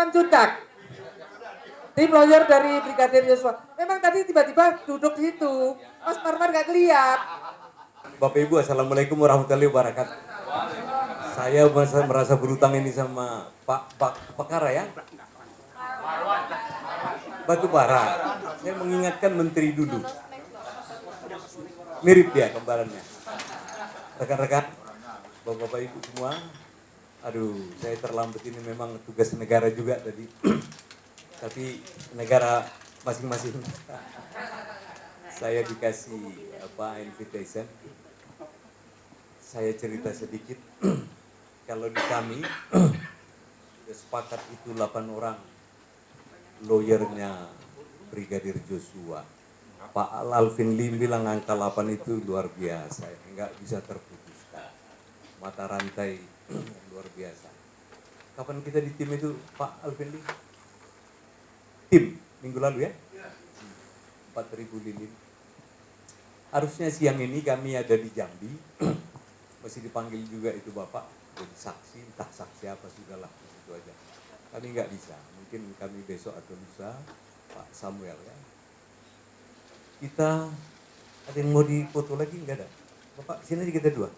Simanjuntak, tim lawyer dari Brigadir Yosua. Memang tadi tiba-tiba duduk di situ, Mas Marmar gak ngeliat. Bapak Ibu, Assalamualaikum warahmatullahi wabarakatuh. Saya merasa berutang ini sama Pak Pakara ya. Batu bara. Saya mengingatkan Menteri dulu. Mirip dia kembarannya. Rekan-rekan, Bapak Ibu semua. Aduh, saya terlambat ini memang tugas negara juga tadi. Tapi negara masing-masing. Saya dikasih invitation. Saya cerita sedikit. Kalau di kami sepakat itu 8 orang lawyernya Brigadir Joshua. Pak Alvin Lim bilang angka 8 itu luar biasa, enggak bisa terputuskan. Mata rantai luar biasa. Kapan kita di tim itu Pak Alvin Lim? Tim minggu lalu ya? 4.000 lilin. Harusnya siang ini kami ada di Jambi. Masih dipanggil juga itu Bapak jadi saksi, entah saksi apa sudahlah, itu aja. Kami nggak bisa, mungkin kami besok atau lusa, Pak Samuel ya. Kita ada yang mau dipoto lagi nggak ada? Bapak sini aja kita dua.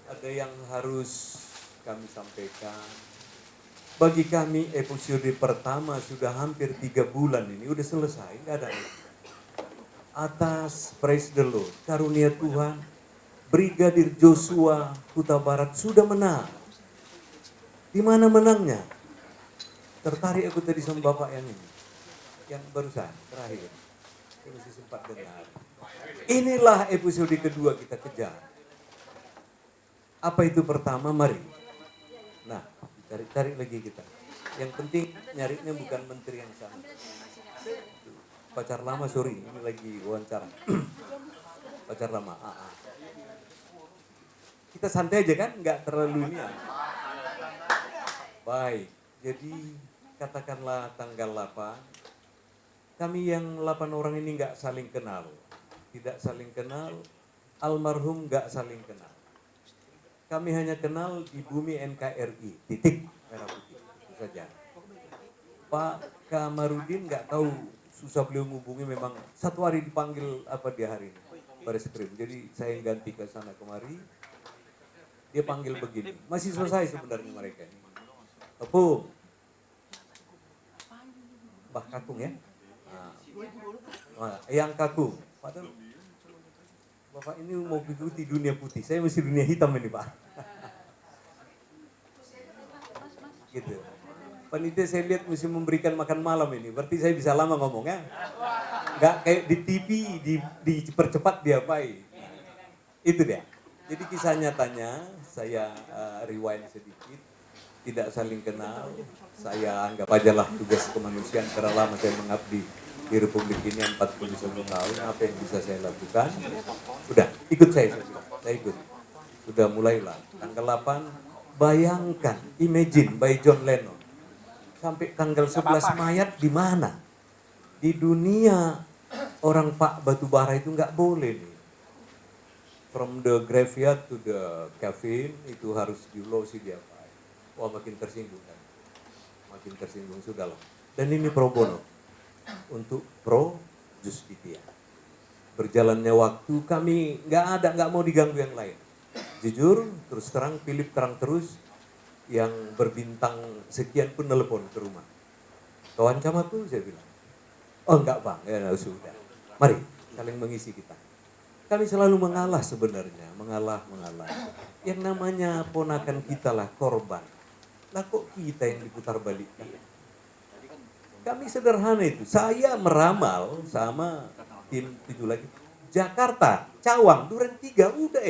Ada yang harus kami sampaikan. Bagi kami episode pertama sudah hampir 3 bulan ini udah selesai, nggak ada. Atas praise the Lord, karunia Tuhan, Brigadir Joshua Huta Barat sudah menang. Di mana menangnya? Tertarik aku tadi sama Bapak yang ini. Yang barusan, terakhir. Saya masih sempat dengar. Inilah episode kedua kita kejar. Apa itu pertama? Mari. Nah, tarik lagi kita. Yang penting nyarinya bukan menteri yang sama. Pacar lama, sorry. Ini lagi wawancara. Pacar lama. Kita santai aja kan, nggak terlalu ini ya. Baik, jadi katakanlah tanggal 8, kami yang 8 orang ini nggak saling kenal. Tidak saling kenal, almarhum nggak saling kenal. Kami hanya kenal di bumi NKRI, titik, merah putih, itu saja. Pak Kamarudin nggak tahu, susah beliau menghubungi, memang satu hari dipanggil apa dia hari ini, baris krim. Jadi saya yang ganti ke sana kemari. Dia panggil begini, masih selesai sebenarnya mereka ini. Tepung, Mbah Kakung ya, yang Kakung. Padahal Bapak ini mau mengikuti dunia putih, saya masih dunia hitam ini Pak. Gitu. Panitia saya lihat mesti memberikan makan malam ini, berarti saya bisa lama ngomongnya. Nggak kayak di TV, dipercepat diapain. Itu dia. Jadi kisah nyatanya, saya rewind sedikit, tidak saling kenal, saya anggap aja lah tugas kemanusiaan, karena lama saya mengabdi di Republik ini 41 tahun, apa yang bisa saya lakukan, udah ikut saya ikut, sudah mulailah, tanggal 8, bayangkan, imagine by John Lennon, sampai tanggal 11 mayat di mana? Di dunia orang Pak Batubara itu nggak boleh nih. From the graveyard to the coffin itu harus diulosi dia. Wah makin tersinggung kan. Makin tersinggung sudahlah. Dan ini pro bono. Untuk pro justitia. Berjalannya waktu kami nggak mau diganggu yang lain. Jujur terus terang Philip terang terus yang berbintang sekian pun nelpon ke rumah. Kawan camat tuh saya bilang. Oh enggak Bang, ya sudah. Mari saling mengisi kita. Kami selalu mengalah sebenarnya, mengalah. Yang namanya ponakan kita lah korban. Lah kok kita yang diputar balikkan? Kami sederhana itu. Saya meramal sama tim 7 lagi. Jakarta, Cawang, Duren 3, udah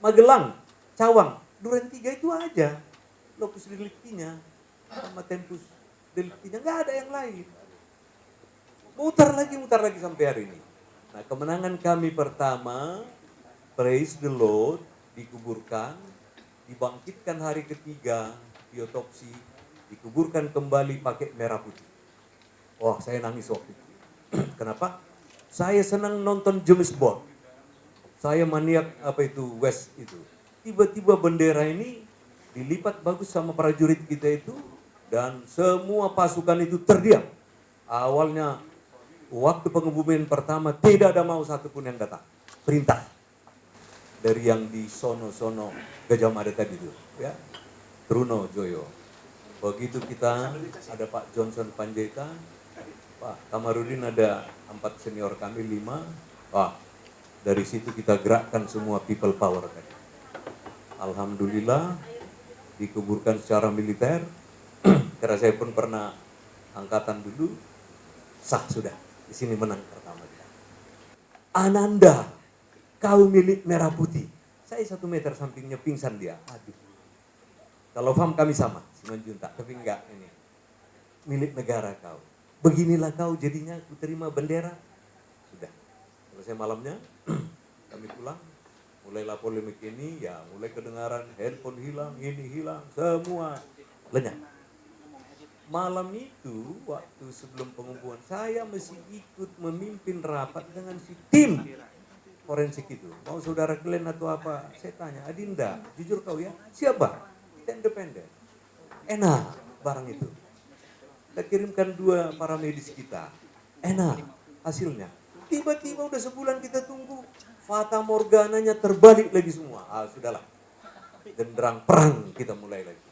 Magelang, Cawang, Duren 3 itu aja. Lokus deliktinya sama tempus deliktinya, nggak ada yang lain. Mutar lagi sampai hari ini. Nah kemenangan kami pertama, praise the Lord, dikuburkan, dibangkitkan hari ketiga, diotopsi, dikuburkan kembali pakai merah putih. Wah saya nangis waktu itu. Kenapa? Saya senang nonton James Bond. Saya maniak West itu. Tiba-tiba bendera ini dilipat bagus sama prajurit kita itu, Dan semua pasukan itu terdiam. Awalnya waktu pengumuman pertama tidak ada mau satupun yang datang. Perintah dari yang di sono-sono Gajah Mada tadi itu, ya. Truno Joyo. Begitu kita ada Pak Johnson Panjaitan, Pak Kamarudin, ada 4 senior kami 5. Wah, dari situ kita gerakkan semua people power tadi. Alhamdulillah dikuburkan secara militer. Karena saya pun pernah angkatan dulu, sah sudah. Di sini menang pertama. Ananda, kau milik merah putih. Saya 1 meter sampingnya pingsan dia. Aduh. Kalau FAM kami sama, Simanjuntak, tapi enggak ini. Milik negara kau. Beginilah kau jadinya aku terima bendera. Sudah. Selesai malamnya, kami pulang. Mulailah polemik ini, ya mulai kedengaran handphone hilang, ini hilang, semua lenyap. Malam itu, waktu sebelum pengumuman, saya mesti ikut memimpin rapat dengan si tim forensik itu. Mau saudara kalian atau apa? Saya tanya, Adinda, jujur kau ya, siapa? Kita independen. Enak barang itu. Kita kirimkan 2 para medis kita. Enak hasilnya. Tiba-tiba udah sebulan kita tunggu, fata morgananya terbalik lagi semua. Sudahlah. Genderang perang kita mulai lagi.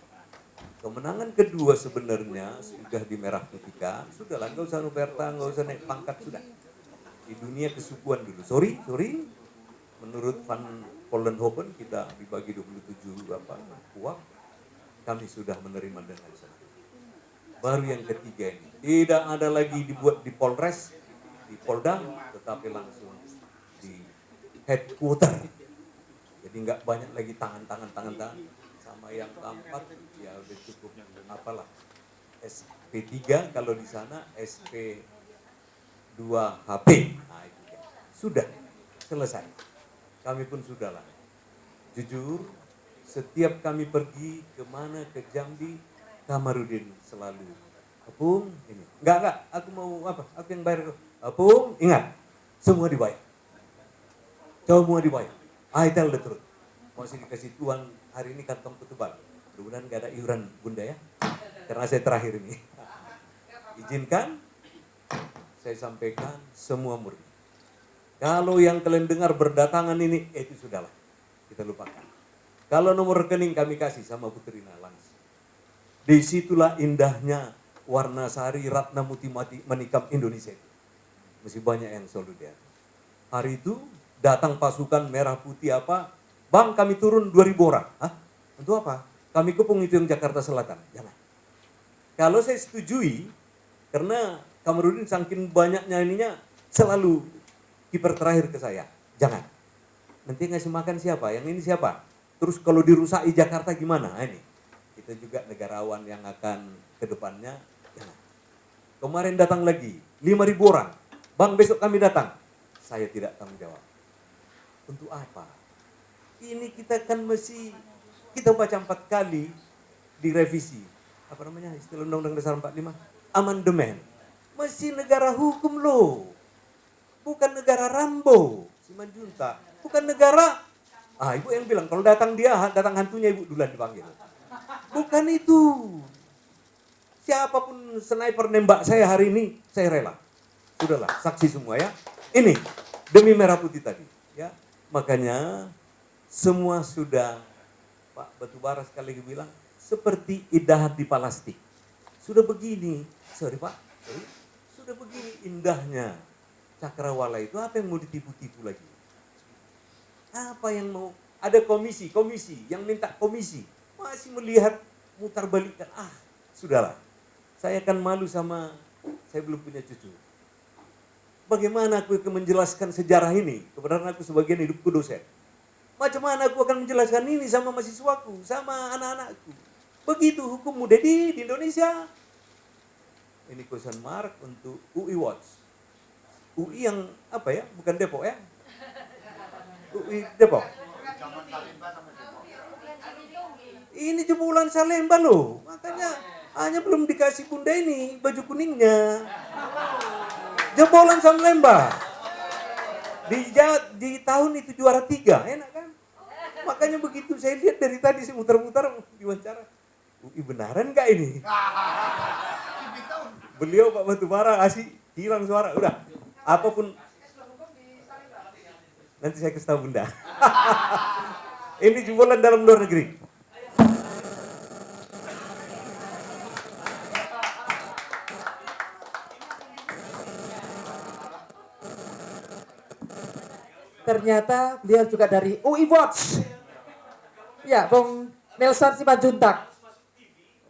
Kemenangan kedua sebenarnya sudah di merah putihkan. Sudahlah, nggak usah nuperta, nggak usah naik pangkat, sudah. Di dunia kesukuan dulu. Sorry. Menurut Van Vollenhoven kita dibagi 27 uang. Kami sudah menerima dengan senang. Baru yang ketiga ini. Tidak ada lagi dibuat di Polres, di Polda, tetapi langsung di headquarter. Jadi nggak banyak lagi tangan. Sama yang keempat, ya udah cukup apalah. SP3 kalau di sana SP2HP. Nah, itu ya. Sudah selesai. Kami pun sudahlah. Jujur, setiap kami pergi kemana ke Jambi, Kamarudin selalu. Apung, ini. Enggak, aku mau apa? Aku yang bayar. Apung, ingat, semua dibayar. Semua dibayar. I tell the truth. Masih dikasih Tuhan hari ini kantong ketebal. Mudah-mudahan gak ada iuran Bunda ya. Karena saya terakhir ini. Izinkan saya sampaikan semua murni. Kalau yang kalian dengar berdatangan ini, itu sudahlah. Kita lupakan. Kalau nomor rekening kami kasih sama Putrina langsung. Disitulah indahnya Warnasari Ratna Muti Manikam Indonesia itu. Masih banyak yang solider. Hari itu datang pasukan merah putih apa? Bang, kami turun 2.000 orang. Hah? Untuk apa? Kami kepung itu yang Jakarta Selatan. Jangan. Kalau saya setujui, karena Kamarudin saking banyaknya ininya, selalu kiper terakhir ke saya. Jangan. Nanti ngasih makan siapa? Yang ini siapa? Terus kalau dirusaki Jakarta gimana? Nah, ini. Kita juga negarawan yang akan ke depannya. Jangan. Kemarin datang lagi, 5.000 orang. Bang, besok kami datang. Saya tidak tanggung jawab. Untuk apa? Ini kita kan mesti, kita baca 4 kali direvisi. Apa namanya istilah Undang-Undang Dasar 45? Amandemen. Mesti negara hukum loh. Bukan negara Rambo, Simanjuntak. Bukan negara, ibu yang bilang kalau datang dia, datang hantunya ibu duluan dipanggil. Bukan itu. Siapapun sniper nembak saya hari ini, saya rela. Sudahlah, saksi semua ya. Ini, demi merah putih tadi. Ya, makanya semua sudah, Pak Batubara sekali lagi bilang, seperti idahat di Palastik. Sudah begini, sudah begini indahnya Cakrawala itu, apa yang mau ditipu-tipu lagi? Apa yang mau, ada komisi yang minta komisi, masih melihat mutar balikan, sudahlah. Saya akan malu sama, saya belum punya cucu. Bagaimana aku akan menjelaskan sejarah ini? Kebenaran aku sebagian hidupku dosen. Macam mana aku akan menjelaskan ini sama mahasiswaku, sama anak-anakku. Begitu hukum muda di Indonesia. Ini question mark untuk UI Watch. UI yang apa ya? Bukan Depok ya? UI Depok. Ini jebolan Salemba loh. Makanya hanya belum dikasih Bunda ini baju kuningnya. Jebolan Salemba. Di tahun itu juara 3, enak kan? Makanya begitu saya lihat dari tadi saya muter-muter diwawancara. UI benaran nggak ini? Beliau Pak Batubara asih hilang suara, udah apapun nanti saya kasih tahu Bunda. Ini jebolan dalam luar negeri. Ternyata beliau juga dari UI Watch. Ya, Bung Nelson Simanjuntak.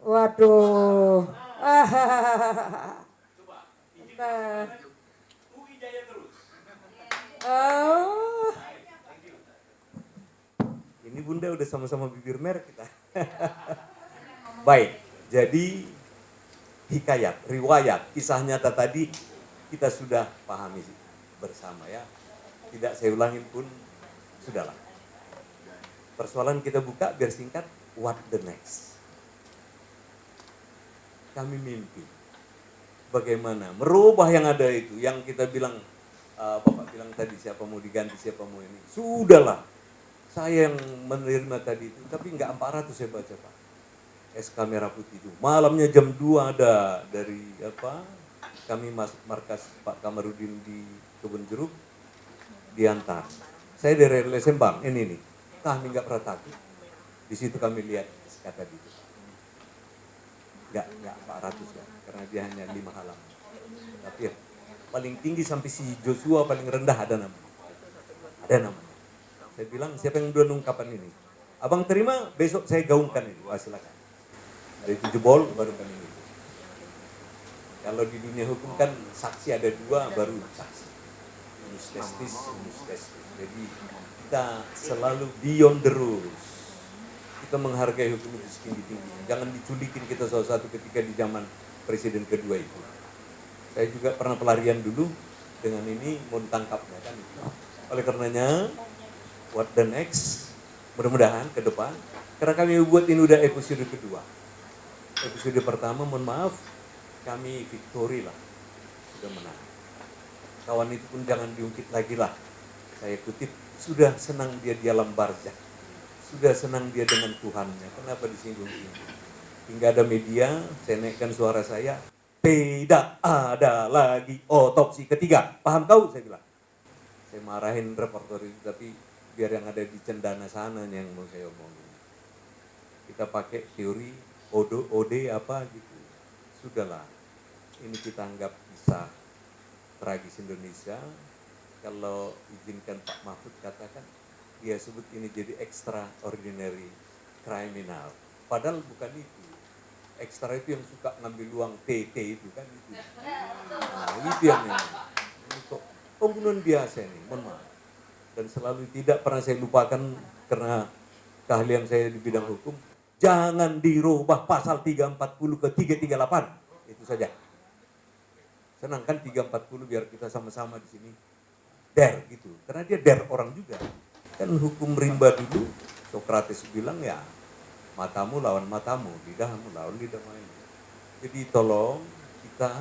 Waduh. Nah. Oh. Ini Bunda udah sama-sama bibir merah kita. Baik, jadi hikayat, riwayat, kisah nyata tadi kita sudah pahami bersama ya. Tidak saya ulangin pun, sudahlah. Persoalan kita buka biar singkat, what the next? Kami mimpi, bagaimana merubah yang ada itu, yang kita bilang, Bapak bilang tadi siapa mau diganti, siapa mau ini. Sudahlah, saya yang menerima tadi itu, tapi enggak 400 saya baca Pak. SK Merah Putih itu, malamnya jam 2 ada dari kami masuk markas Pak Kamarudin di Kebun Jeruk, diantar. Saya dari Lembang, ini nih. Kami nggak pernah takut. Di situ kami lihat kata itu. Nggak 400 ya, karena dia hanya 5 halaman. Tapi ya, paling tinggi sampai si Joshua paling rendah ada namanya. Ada namanya. Saya bilang siapa yang udah nungkapan ini? Abang terima, besok saya gaungkan ini. Wah silakan. Dari 7 bol baru kami ini. Kalau di dunia hukum kan saksi ada 2 baru saksi. Testis. Jadi kita selalu beyond the rules. Kita menghargai hukum itu setinggi-tingginya. Jangan diculikin kita satu ketika di zaman presiden kedua itu. Saya juga pernah pelarian dulu dengan ini mau ditangkapnya kan. Oleh karenanya, what the next? Mudah-mudahan ke depan. Karena kami buat ini udah episode kedua. Episode pertama, mohon maaf, kami victory lah. Sudah menang. Kawan itu pun jangan diungkit lagi lah. Saya kutip, sudah senang dia di alam barzakh. Sudah senang dia dengan Tuhannya. Kenapa disinggung-singgung? Hingga ada media, saya naikkan suara saya. Tidak ada lagi otopsi ketiga. Paham kau? Saya bilang. Saya marahin reporter itu, tapi biar yang ada di Cendana sana yang mau saya omongin. Kita pakai teori OD apa gitu. Sudahlah. Ini kita anggap bisa tragis Indonesia. Kalau izinkan Pak Mahfud katakan, dia sebut ini jadi extraordinary criminal. Padahal bukan itu. Ekstra itu yang suka ngambil uang TT itu kan itu. Nah itu yang ini. Ini kok pembunuhan biasa ini, mohon maaf. Dan selalu tidak pernah saya lupakan karena keahlian saya di bidang hukum. Jangan dirubah pasal 340 ke 338. Itu saja. Senang kan 340 biar kita sama-sama di sini dare gitu. Karena dia dare orang juga. Kan hukum rimba dulu Sokrates bilang ya matamu lawan matamu, lidahmu lawan lidahmu. Jadi tolong kita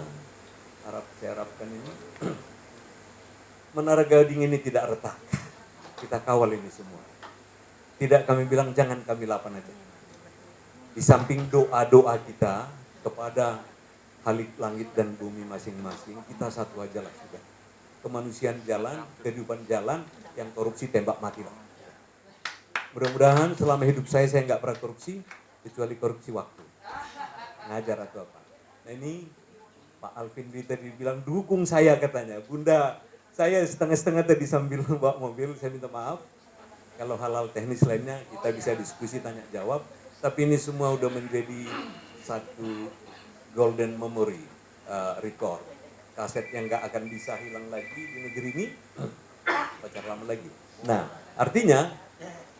saya harapkan ini Menara Gading ini tidak retak. Kita kawal ini semua. Tidak kami bilang jangan kami lapan aja. Di samping doa-doa kita kepada Khalik langit dan bumi masing-masing, kita satu aja lah sudah. Kemanusiaan jalan, kehidupan jalan, yang korupsi tembak mati lah. Mudah-mudahan selama hidup saya nggak pernah korupsi, kecuali korupsi waktu. Ngajar atau apa. Nah ini Pak Alvin tadi bilang dukung saya katanya. Bunda, saya setengah-setengah tadi sambil bawa mobil, saya minta maaf. Kalau hal-hal teknis lainnya kita bisa diskusi, tanya jawab. Tapi ini semua udah menjadi satu golden memory record. Kaset yang nggak akan bisa hilang lagi di negeri ini, pacar lama lagi. Nah, artinya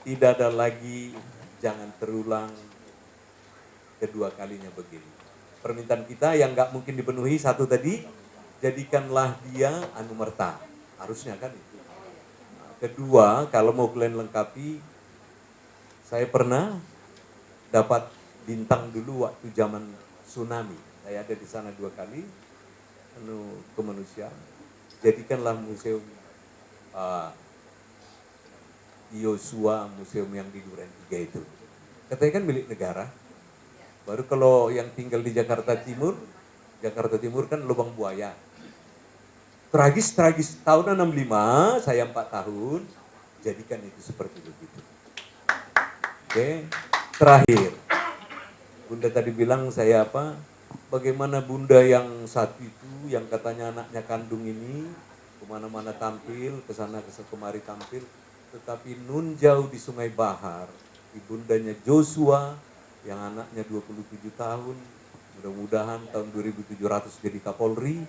tidak ada lagi, jangan terulang kedua kalinya begini. Permintaan kita yang nggak mungkin dipenuhi, satu tadi, jadikanlah dia anumerta. Harusnya kan itu. Nah, kedua, kalau mau kalian lengkapi, saya pernah dapat bintang dulu waktu zaman tsunami. Saya ada di sana 2 kali, kemanusiaan. Jadikanlah museum Yosua, museum yang di Duren 3 itu. Katanya kan milik negara. Baru kalau yang tinggal di Jakarta Timur kan lubang buaya. Tragis, tahun 65, saya 4 tahun, jadikan itu seperti begitu. Oke, terakhir. Bunda tadi bilang saya apa, bagaimana bunda yang satu itu, yang katanya anaknya kandung ini, kemana-mana tampil, kesana kemari tampil, tetapi nun jauh di Sungai Bahar, ibundanya Joshua, yang anaknya 27 tahun, mudah-mudahan tahun 2700 jadi Kapolri,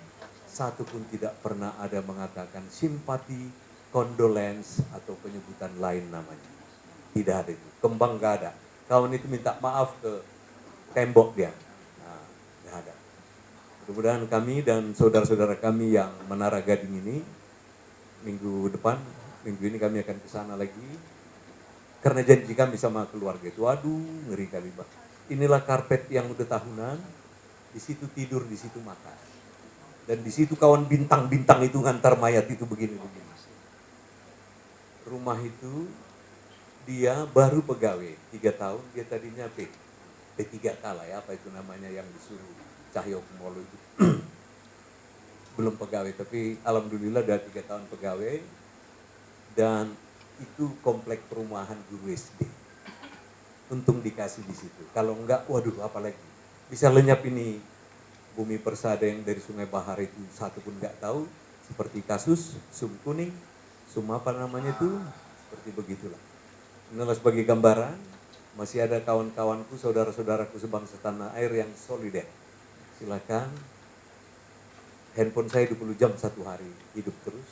satu pun tidak pernah ada mengatakan simpati, condolence, atau penyebutan lain namanya. Tidak ada itu, kembang gak ada. Kawan itu minta maaf ke tembok dia. Nah, gak ada. Mudah-mudahan kami dan saudara-saudara kami yang Menara Gading ini, minggu ini kami akan ke sana lagi. Karena janji kami sama keluarga itu, waduh ngeri kali Pak. Inilah karpet yang udah tahunan, di situ tidur, di situ makan. Dan di situ kawan bintang-bintang itu ngantar mayat itu begini-begini. Rumah itu dia baru pegawai, 3 tahun, dia tadinya P3K lah ya, apa itu namanya yang disuruh Cahyo Kumolo itu. Belum pegawai, tapi alhamdulillah udah 3 tahun pegawai. Dan itu komplek perumahan guru SD. Untung dikasih di situ. Kalau enggak, waduh apalagi. Bisa lenyap ini Bumi Persada yang dari Sungai Bahar itu satu pun enggak tahu. Seperti kasus Sum Kuning, Sum apa namanya itu, seperti begitulah. Inilah sebagai gambaran, masih ada kawan-kawanku, saudara-saudaraku sebangsa tanah air yang solider. Silakan, handphone saya 20 jam satu hari, hidup terus.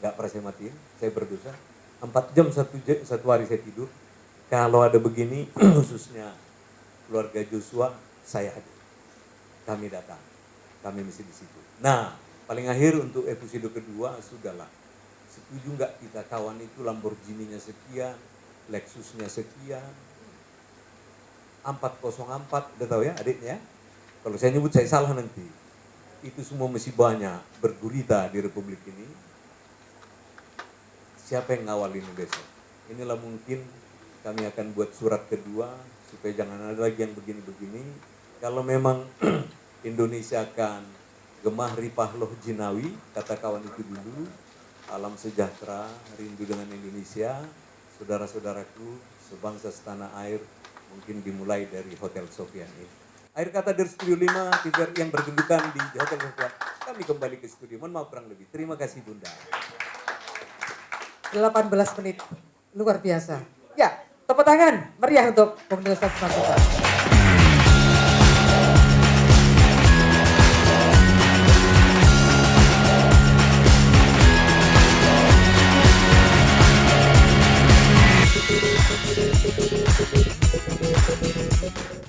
Enggak pernah saya matiin, saya berdosa. 4 jam satu hari saya tidur. Kalau ada begini, khususnya keluarga Joshua, saya hadir. Kami datang, kami mesti di situ. Nah, paling akhir untuk episode kedua, sudahlah. Setuju nggak kita kawan itu Lamborghini-nya sekian, Lexus-nya sekian, 404, udah tahu ya adiknya? Kalau saya nyebut saya salah nanti. Itu semua masih banyak bergurita di Republik ini. Siapa yang ngawal ini besok? Inilah mungkin kami akan buat surat kedua supaya jangan ada lagi yang begini-begini. Kalau memang Indonesia akan gemah ripah loh jinawi, kata kawan itu dulu, alam sejahtera, rindu dengan Indonesia, saudara-saudaraku, sebangsa setanah air, mungkin dimulai dari Hotel Sofian ini. Akhir kata dari Studio 5, TVRI yang berkedudukan di Hotel Sofian, kami kembali ke studio, mohon maaf kurang lebih. Terima kasih Bunda. 18 menit, luar biasa. Ya, tepuk tangan meriah untuk Bung Nilsa Simanjuntak.